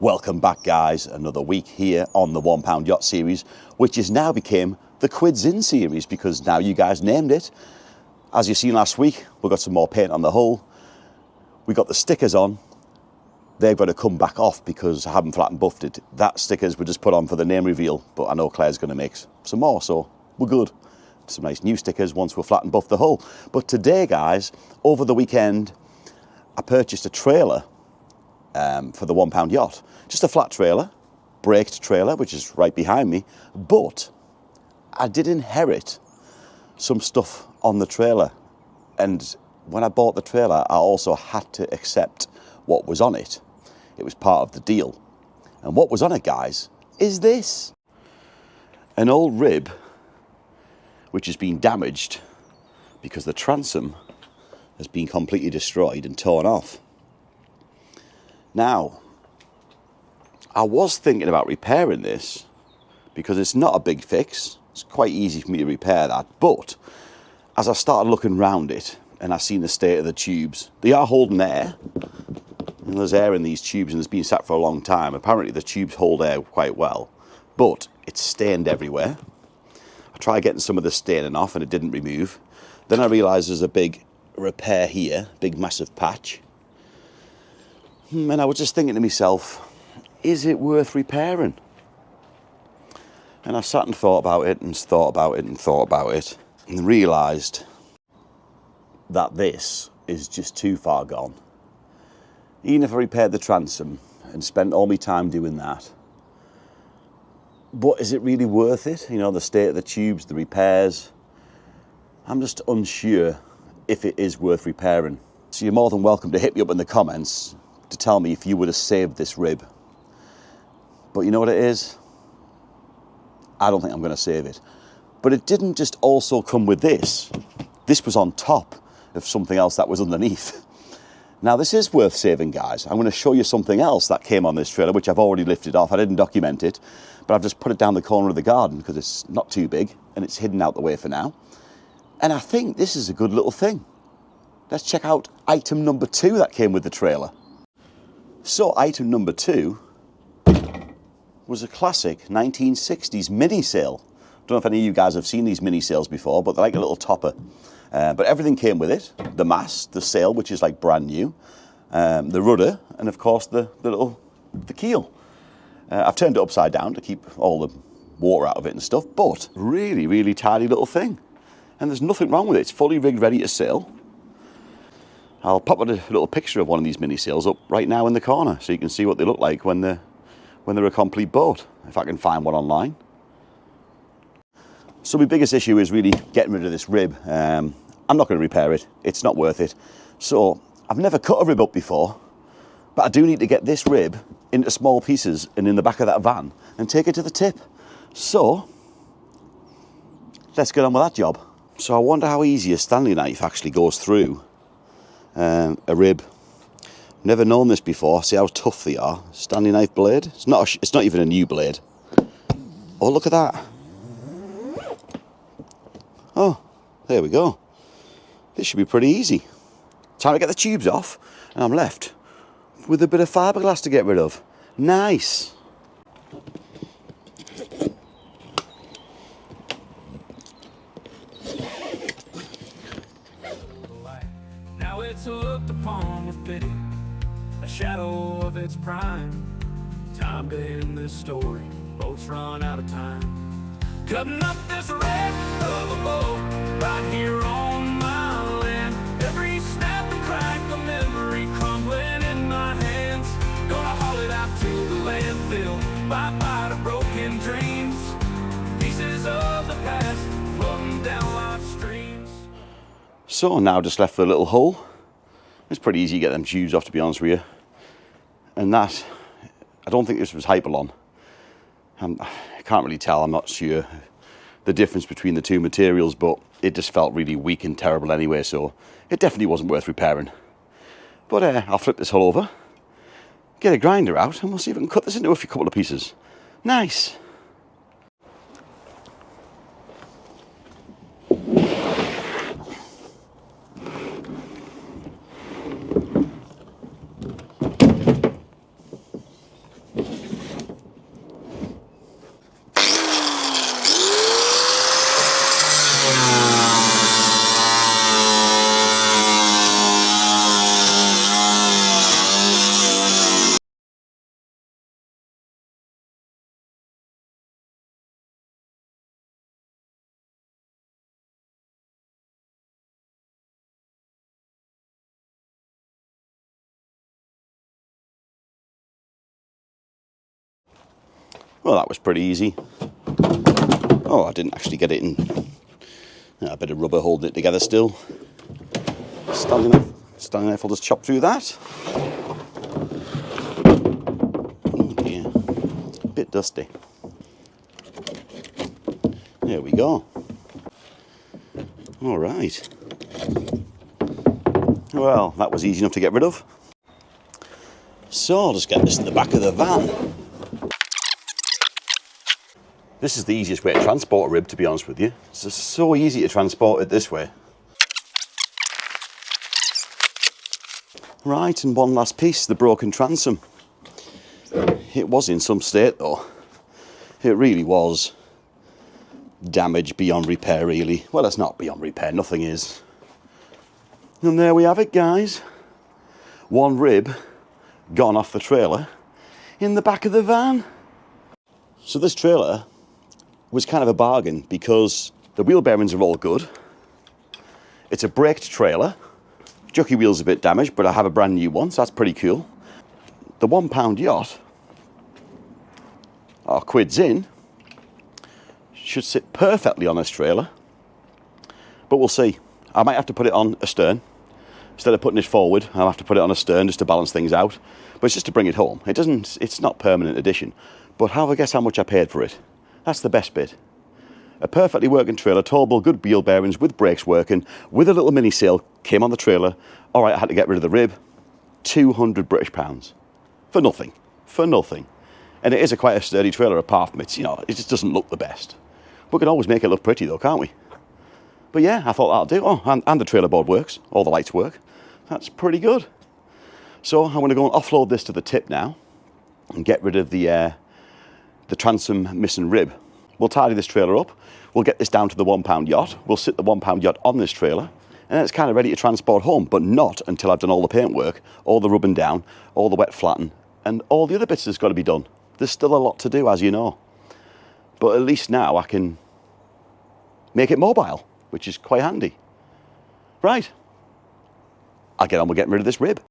Welcome back, guys. Another week here on the £1 Yacht series, which has now become the Quids In series because now you guys named it. As you seen last week, we got some more paint on the hull. We got the stickers on. They've got to come back off because I haven't flat and buffed it. That stickers were just put on for the name reveal, but I know Claire's going to make some more, so we're good. Some nice new stickers once we're flat and buffed the hull. But today, guys, over the weekend, I purchased a trailer for the £1 Yacht. Just a flat trailer, braked trailer, which is right behind me. But I did inherit some stuff on the trailer. And when I bought the trailer, I also had to accept what was on it. It was part of the deal. And what was on it, guys, is this. An old rib, which has been damaged because the transom has been completely destroyed and torn off. Now, I was thinking about repairing this because it's not a big fix. It's quite easy for me to repair that. But as I started looking around it and I seen the state of the tubes, they are holding air. And there's air in these tubes and it's been sat for a long time. Apparently the tubes hold air quite well, but it's stained everywhere. I tried getting some of the staining off and it didn't remove. Then I realised there's a big repair here, big massive patch. And I was just thinking to myself, is it worth repairing? And I sat and thought about it and thought about it and thought about it and realised that this is just too far gone. Even if I repaired the transom and spent all my time doing that, but is it really worth it? You know, the state of the tubes, the repairs. I'm just unsure if it is worth repairing. So you're more than welcome to hit me up in the comments to tell me if you would have saved this rib. But you know what it is? I don't think I'm going to save it. But it didn't just also come with this. This was on top of something else that was underneath. Now this is worth saving, guys. I'm going to show you something else that came on this trailer, which I've already lifted off. I didn't document it, but I've just put it down the corner of the garden because it's not too big and it's hidden out the way for now. And I think this is a good little thing. Let's check out item number 2 that came with the trailer. So item number 2 was a classic 1960s mini sail. Don't know if any of you guys have seen these mini sails before, but they're like a little topper. But everything came with it. The mast, the sail, which is like brand new, the rudder, and of course the keel. I've turned it upside down to keep all the water out of it and stuff, but really, really tidy little thing. And there's nothing wrong with it. It's fully rigged, ready to sail. I'll pop a little picture of one of these mini sails up right now in the corner so you can see what they look like when they're a complete boat, if I can find one online. So my biggest issue is really getting rid of this rib. I'm not going to repair it. It's not worth it. So I've never cut a rib up before, but I do need to get this rib into small pieces and in the back of that van and take it to the tip. So let's get on with that job. So I wonder how easy a Stanley knife actually goes through a rib. Never known this before. See how tough they are. Stanley knife blade. It's not even a new blade. Oh, look at that. Oh, there we go. This should be pretty easy. Time to get the tubes off, and I'm left with a bit of fiberglass to get rid of. Nice. Now it's looked upon with pity, a shadow of its prime. Time to end this story, boats run out of time. Cutting up this wreck of a boat right here on my land. Every snap and crack, a memory crumbling in my hands. Gonna haul it out to the landfill, bye-bye to broken dreams. Pieces of the past floating down life's streams. So now just left for a little hole. It's pretty easy to get them tubes off, to be honest with you. And that, I don't think this was Hyperlon. I can't really tell, I'm not sure the difference between the two materials, but it just felt really weak and terrible anyway, so it definitely wasn't worth repairing. But I'll flip this hull over, get a grinder out, and we'll see if we can cut this into a couple of pieces. Nice. Well, that was pretty easy. Oh, I didn't actually get it in. A bit of rubber holding it together still. Standing there, I'll just chop through that. Oh dear, a bit dusty. There we go. All right. Well, that was easy enough to get rid of. So I'll just get this in the back of the van. This is the easiest way to transport a rib, to be honest with you. It's just so easy to transport it this way. Right, and one last piece, the broken transom. It was in some state though. It really was damaged beyond repair, really. Well, it's not beyond repair, nothing is. And there we have it, guys. One rib gone off the trailer in the back of the van. So this trailer was kind of a bargain because the wheel bearings are all good. It's a braked trailer. Jockey wheel's a bit damaged, but I have a brand new one, so that's pretty cool. The £1 yacht, our quids in, should sit perfectly on this trailer. But we'll see. I might have to put it on a stern. Instead of putting it forward, I'll have to put it on a stern just to balance things out. But it's just to bring it home. It's not permanent addition. But guess how much I paid for it? That's the best bit. A perfectly working trailer, towable, good wheel bearings, with brakes working, with a little mini sail, came on the trailer. All right, I had to get rid of the rib. 200 British pounds. For nothing. For nothing. And it is quite a sturdy trailer apart from it. You know, it just doesn't look the best. We can always make it look pretty though, can't we? But yeah, I thought that'll do. Oh, and the trailer board works. All the lights work. That's pretty good. So I'm going to go and offload this to the tip now and get rid of the transom missing rib. We'll tidy this trailer up. We'll get this down to the £1 yacht. We'll sit the £1 yacht on this trailer, and then it's kind of ready to transport home, but not until I've done all the paintwork, all the rubbing down, all the wet flatten, and all the other bits that's got to be done. There's still a lot to do, as you know. But at least now I can make it mobile, which is quite handy. Right. I'll get on with getting rid of this rib.